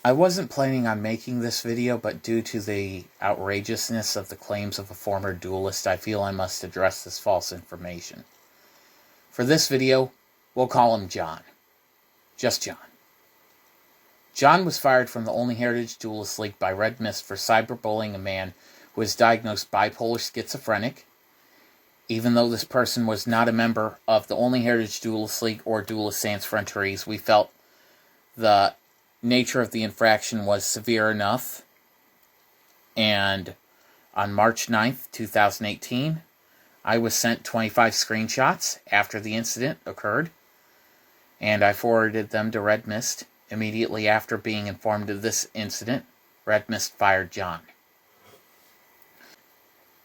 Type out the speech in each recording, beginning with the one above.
I wasn't planning on making this video, but due to the outrageousness of the claims of a former duelist, I feel I must address this false information. For this video, we'll call him John. Just John. John was fired from the Olney Heritage Duelist League by RedMyst for cyberbullying a man who was diagnosed bipolar schizophrenic. Even though this person was not a member of the Olney Heritage Duelist League or Duelists Sans Frontières, we felt the nature of the infraction was severe enough. And on March 9th, 2018, I was sent 25 screenshots after the incident occurred, and I forwarded them to RedMyst. Immediately after being informed of this incident, RedMyst fired John.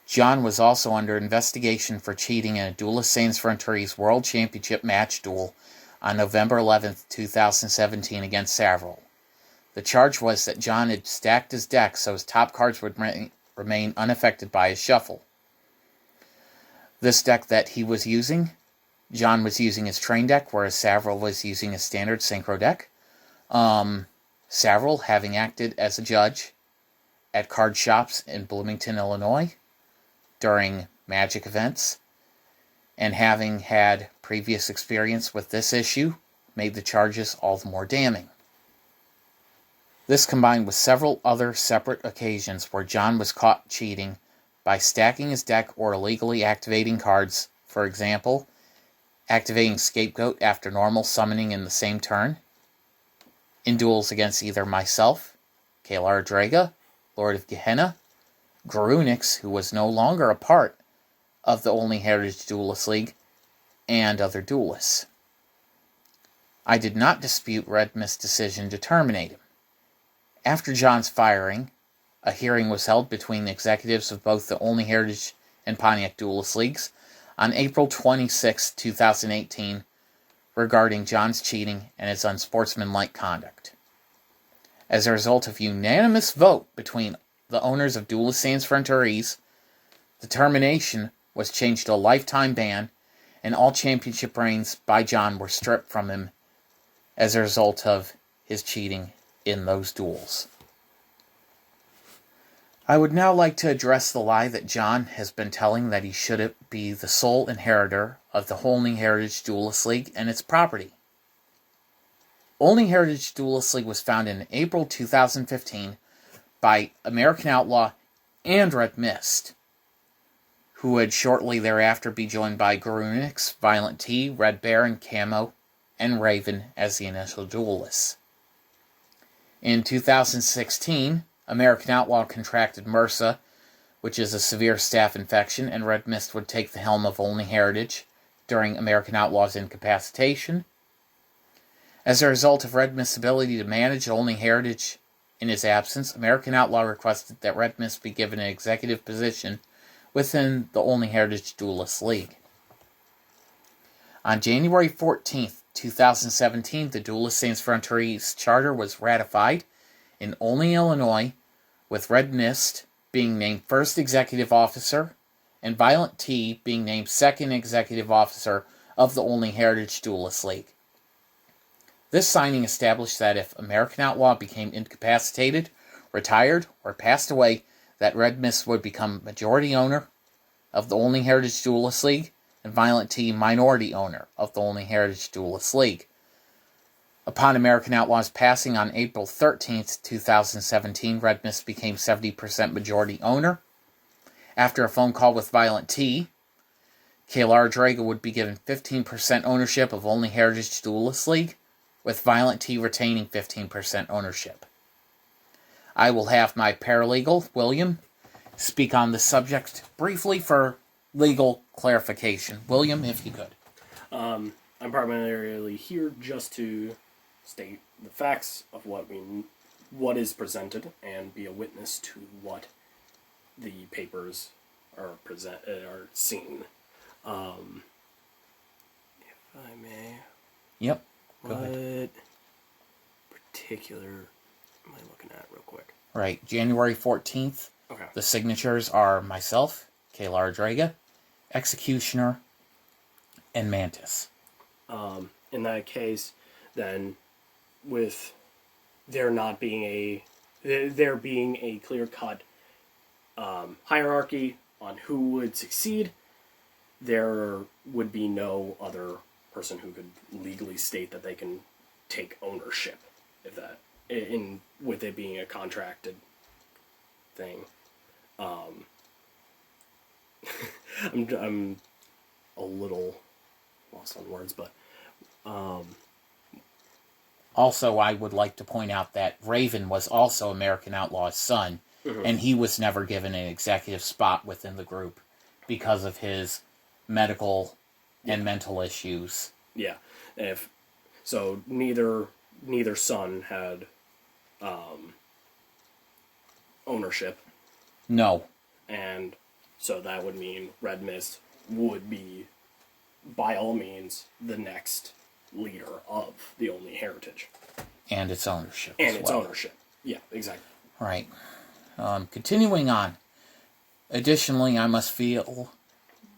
John was also under investigation for cheating in a Duelists Sans Frontières World Championship match duel on November 11th, 2017 against Savril. The charge was that John had stacked his deck so his top cards would remain unaffected by his shuffle. This deck that he was using, John was using his train deck, whereas Savril was using a standard synchro deck. Savril having acted as a judge at card shops in Bloomington, Illinois, during Magic events, and having had previous experience with this issue, made the charges all the more damning. This combined with several other separate occasions where John was caught cheating by stacking his deck or illegally activating cards, for example, activating Scapegoat after normal summoning in the same turn, in duels against either myself, Kalar Draga, Lord of Gehenna, Grunix, who was no longer a part of the Olney Heritage Duelist League, and other duelists. I did not dispute RedMyst's decision to terminate him. After John's firing, a hearing was held between the executives of both the Olney Heritage and Pontiac Duelist Leagues on April 26, 2018, regarding John's cheating and his unsportsmanlike conduct. As a result of unanimous vote between the owners of Duelists Sans Frontières, the termination was changed to a lifetime ban, and all championship reigns by John were stripped from him as a result of his cheating in those duels. I would now like to address the lie that John has been telling that he should be the sole inheritor of the Olney Heritage Duelist League and its property. Olney Heritage Duelist League was founded in April 2015 by American Outlaw and RedMyst, who would shortly thereafter be joined by Grunix, Violent T, Red Baron, Camo, and Raven as the initial duelists. In 2016, American Outlaw contracted MRSA, which is a severe staph infection, and RedMyst would take the helm of Olney Heritage during American Outlaw's incapacitation. As a result of RedMyst's ability to manage Olney Heritage in his absence, American Outlaw requested that RedMyst be given an executive position within the Olney Heritage Duelist League. On January 14th, 2017, the Duelists Sans Frontières charter was ratified in Olney, Illinois, with RedMyst being named first executive officer and Violent T being named second executive officer of the Olney Heritage Duelist League. This signing established that if American Outlaw became incapacitated, retired, or passed away, that RedMyst would become majority owner of the Olney Heritage Duelist League and Violent T minority owner of the Olney Heritage Duelist League. Upon American Outlaw's passing on April 13th, 2017, RedMyst became 70% majority owner. After a phone call with Violent T, Kalar Draga would be given 15% ownership of Olney Heritage Duelist League, with Violent T retaining 15% ownership. I will have my paralegal, William, speak on this subject briefly for legal clarification. William, if you could. I'm primarily here just to state the facts of what is presented and be a witness to what the papers are seen. If I may. Yep. Go ahead. Particular am I looking at real quick? Right. January 14th. Okay. The signatures are myself, Kalar Draga, Executioner, and Mantis. In that case, then, with there being a clear-cut hierarchy on who would succeed, there would be no other person who could legally state that they can take ownership, if that, with it being a contracted thing. I'm a little lost on words, but also, I would like to point out that Raven was also American Outlaw's son, and he was never given an executive spot within the group because of his medical and mental issues. Yeah, so neither son had ownership. No. And so that would mean RedMyst would be, by all means, the next leader of the Olney Heritage. And its ownership. And its ownership. Yeah, exactly. Right. Continuing on. Additionally, I must feel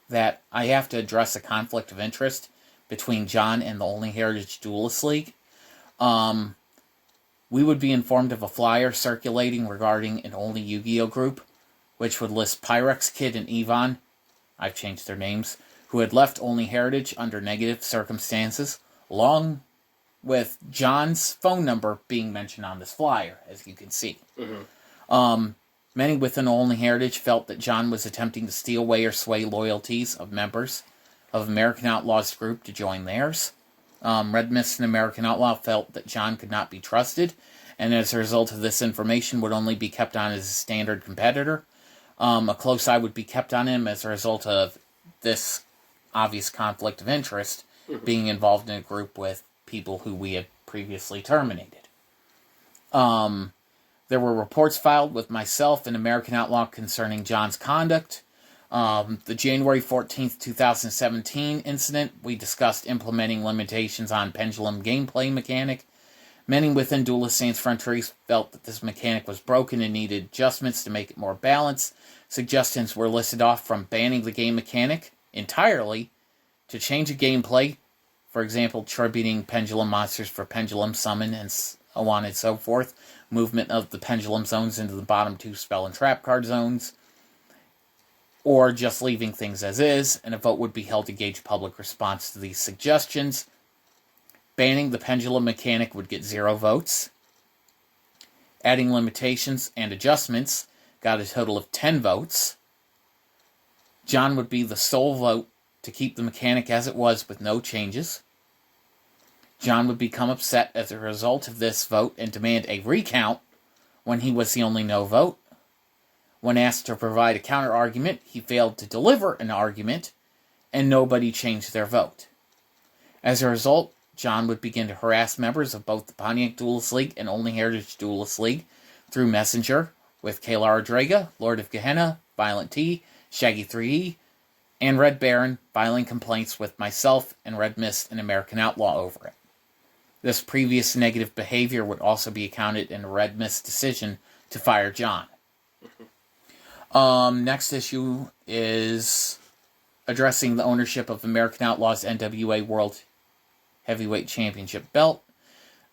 that I have to address a conflict of interest between John and the Olney Heritage Duelist League. We would be informed of a flyer circulating regarding an Olney Yu-Gi-Oh group, which would list Pyrex Kid and Yvonne, I've changed their names, who had left Olney Heritage under negative circumstances, along with John's phone number being mentioned on this flyer, as you can see. Many within Olney Heritage felt that John was attempting to steal away or sway loyalties of members of American Outlaw's group to join theirs. RedMyst and American Outlaw felt that John could not be trusted, and as a result of this information would only be kept on as a standard competitor. A close eye would be kept on him as a result of this obvious conflict of interest, being involved in a group with people who we had previously terminated. There were reports filed with myself and American Outlaw concerning John's conduct. The January 14th, 2017 incident, we discussed implementing limitations on pendulum gameplay mechanic. Many within Duelists Sans Frontières felt that this mechanic was broken and needed adjustments to make it more balanced. Suggestions were listed off from banning the game mechanic entirely to change a gameplay, for example, tributing pendulum monsters for pendulum summon and so on and so forth, movement of the pendulum zones into the bottom two spell and trap card zones, or just leaving things as is, and a vote would be held to gauge public response to these suggestions. Banning the pendulum mechanic would get 0 votes. Adding limitations and adjustments got a total of 10 votes. John would be the sole vote to keep the mechanic as it was with no changes. John would become upset as a result of this vote and demand a recount when he was the only no vote. When asked to provide a counter-argument, he failed to deliver an argument, and nobody changed their vote. As a result, John would begin to harass members of both the Pontiac Duelist League and Olney Heritage Duelist League through Messenger, with Kayla Draga, Lord of Gehenna, Violent T, Shaggy 3E, and Red Baron filing complaints with myself and RedMyst and American Outlaw over it. This previous negative behavior would also be accounted in RedMyst's decision to fire John. Next issue is addressing the ownership of American Outlaw's NWA World Heavyweight Championship belt.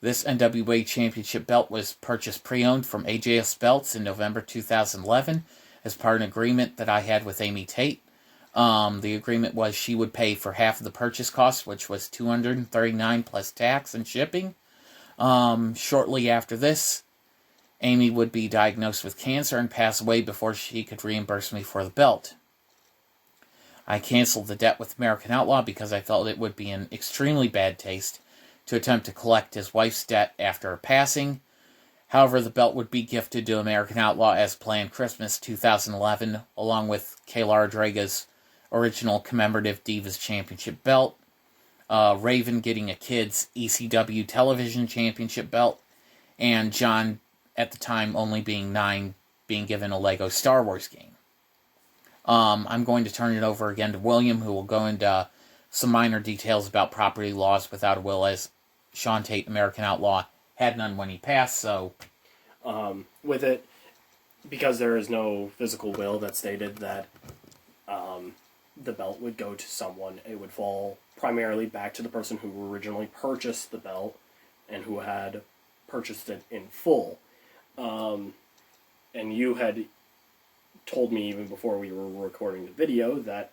This NWA Championship belt was purchased pre-owned from AJS Belts in November 2011 as part of an agreement that I had with Amy Tate. The agreement was she would pay for half of the purchase cost, which was $239 plus tax and shipping. Shortly after this, Amy would be diagnosed with cancer and pass away before she could reimburse me for the belt. I canceled the debt with American Outlaw because I felt it would be in extremely bad taste to attempt to collect his wife's debt after her passing. However, the belt would be gifted to American Outlaw as planned Christmas 2011, along with Kayla Draga's original commemorative Divas Championship belt, Raven getting a kids ECW Television Championship belt, and John, at the time only being 9, being given a Lego Star Wars game. I'm going to turn it over again to William, who will go into some minor details about property laws without a will, as Sean Tate, American Outlaw, had none when he passed, so... With it, because there is no physical will that stated that the belt would go to someone, it would fall primarily back to the person who originally purchased the belt and who had purchased it in full. And you had told me even before we were recording the video that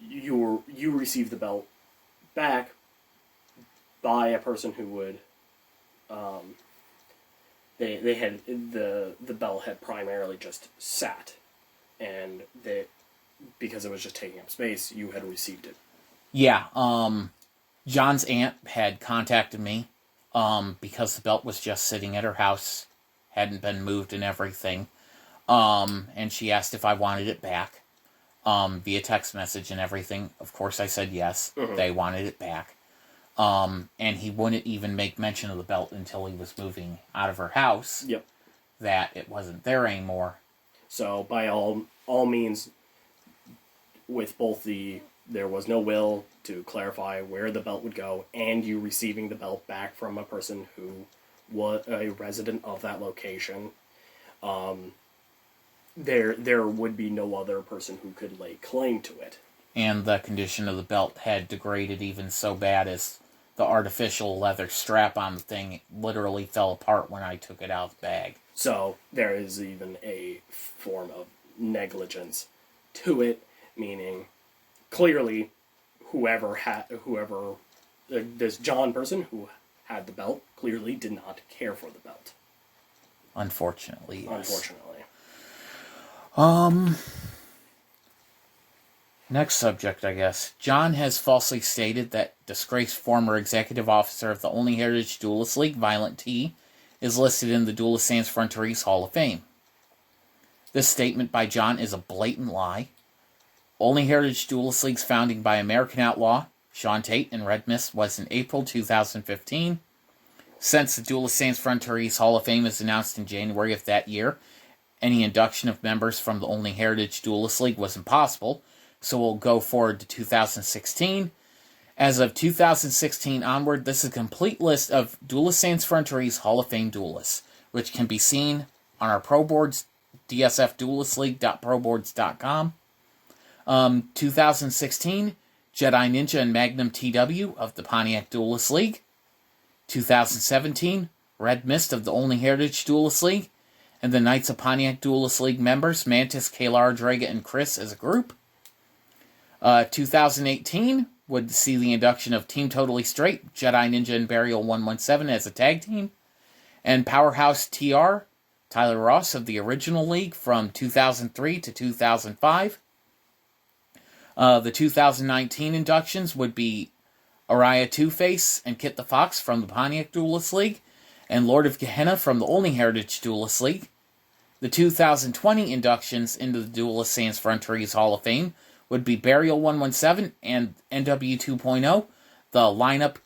you received the belt back by a person who would they had the belt had primarily just sat, and because it was just taking up space, you had received it. Yeah, John's aunt had contacted me because the belt was just sitting at her house, hadn't been moved and everything, and she asked if I wanted it back via text message and everything. Of course, I said yes. Mm-hmm. They wanted it back. And he wouldn't even make mention of the belt until he was moving out of her house. Yep. That it wasn't there anymore. So, by all means, with both there was no will to clarify where the belt would go, and you receiving the belt back from a person who was a resident of that location, there would be no other person who could lay claim to it. And the condition of the belt had degraded even so bad as the artificial leather strap on the thing literally fell apart when I took it out of the bag. So there is even a form of negligence to it, meaning clearly this John person who had the belt clearly did not care for the belt. Unfortunately, yes. Unfortunately. Next subject, I guess. John has falsely stated that disgraced former executive officer of the Olney Heritage Duelist League, Violent T, is listed in the Duelists Sans Frontières Hall of Fame. This statement by John is a blatant lie. Olney Heritage Duelist League's founding by American outlaw Sean Tate and RedMyst was in April 2015. Since the Duelists Sans Frontières Hall of Fame is announced in January of that year, any induction of members from the Olney Heritage Duelist League was impossible, so we'll go forward to 2016. As of 2016 onward, this is a complete list of Duelists Sans Frontières Hall of Fame duelists, which can be seen on our pro boards, dsfduelistleague.proboards.com. 2016, Jedi Ninja and Magnum TW of the Pontiac Duelist League. 2017, RedMyst of the Olney Heritage Duelist League, and the Knights of Pontiac Duelist League members, Mantis, Kalar, Draga, and Chris as a group. 2018 would see the induction of Team Totally Straight, Jedi Ninja and Burial 117 as a tag team, and Powerhouse TR, Tyler Ross of the original league from 2003 to 2005. The 2019 inductions would be Araya Two-Face and Kit the Fox from the Pontiac Duelist League, and Lord of Gehenna from the Olney Heritage Duelist League. The 2020 inductions into the Duelists Sans Frontières Hall of Fame would be Burial 117 and NW 2.0, the lineup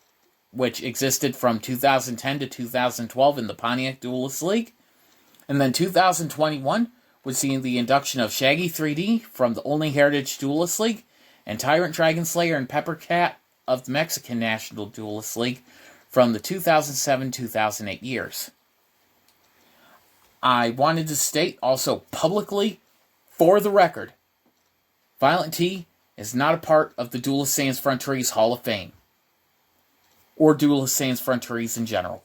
which existed from 2010 to 2012 in the Pontiac Duelist League. And then 2021 would see the induction of Shaggy 3D from the Olney Heritage Duelist League, and Tyrant Dragonslayer and Peppercat of the Mexican National Duelist League from the 2007-2008 years. I wanted to state also publicly, for the record, Violent T is not a part of the Duelists Sans Frontières Hall of Fame, or Duelists Sans Frontières in general.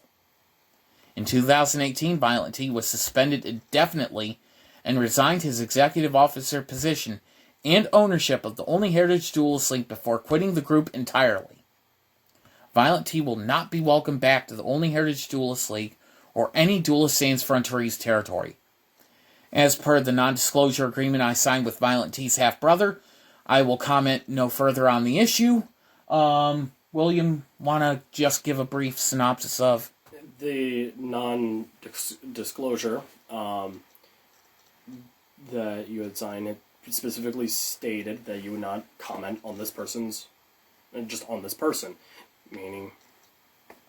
In 2018, Violent T was suspended indefinitely and resigned his executive officer position and ownership of the Olney Heritage Duelist League before quitting the group entirely. Violent T will not be welcomed back to the Olney Heritage Duelist League or any Duelists Sans Frontières territory. As per the non-disclosure agreement I signed with Violent T's half-brother, I will comment no further on the issue. William, want to just give a brief synopsis of the non-disclosure that you had signed? It specifically stated that you would not comment on this person's, just on this person, meaning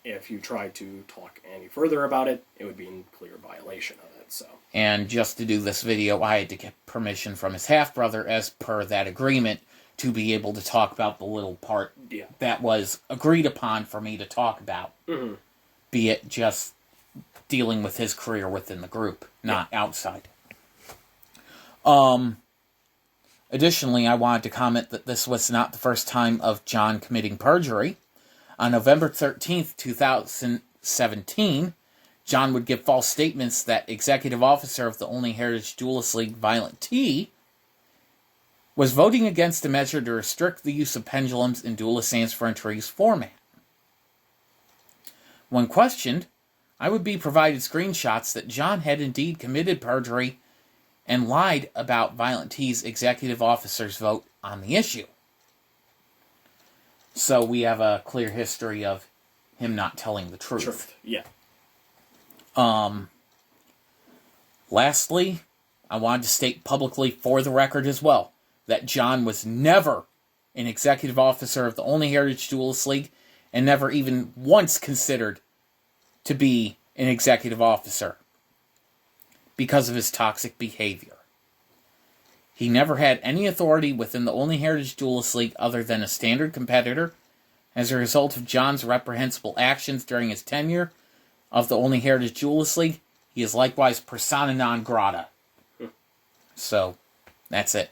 if you tried to talk any further about it, it would be in clear violation of it. So, and just to do this video, I had to get permission from his half-brother, as per that agreement, to be able to talk about the little part that was agreed upon for me to talk about. Mm-hmm. Be it just dealing with his career within the group, not outside. Additionally, I wanted to comment that this was not the first time of John committing perjury. On November 13th, 17, John would give false statements that executive officer of the Olney Heritage Duelist League, Violent T, was voting against a measure to restrict the use of pendulums in Duelists Sans Frontières format. When questioned, I would be provided screenshots that John had indeed committed perjury and lied about Violent T's executive officer's vote on the issue. So we have a clear history of him not telling the truth. Yeah. Lastly, I wanted to state publicly for the record as well that John was never an executive officer of the Olney Heritage Duelist League and never even once considered to be an executive officer because of his toxic behavior. He never had any authority within the Olney Heritage Duelist League other than a standard competitor. As a result of John's reprehensible actions during his tenure of the Olney Heritage Duelist League, he is likewise persona non grata. So, that's it.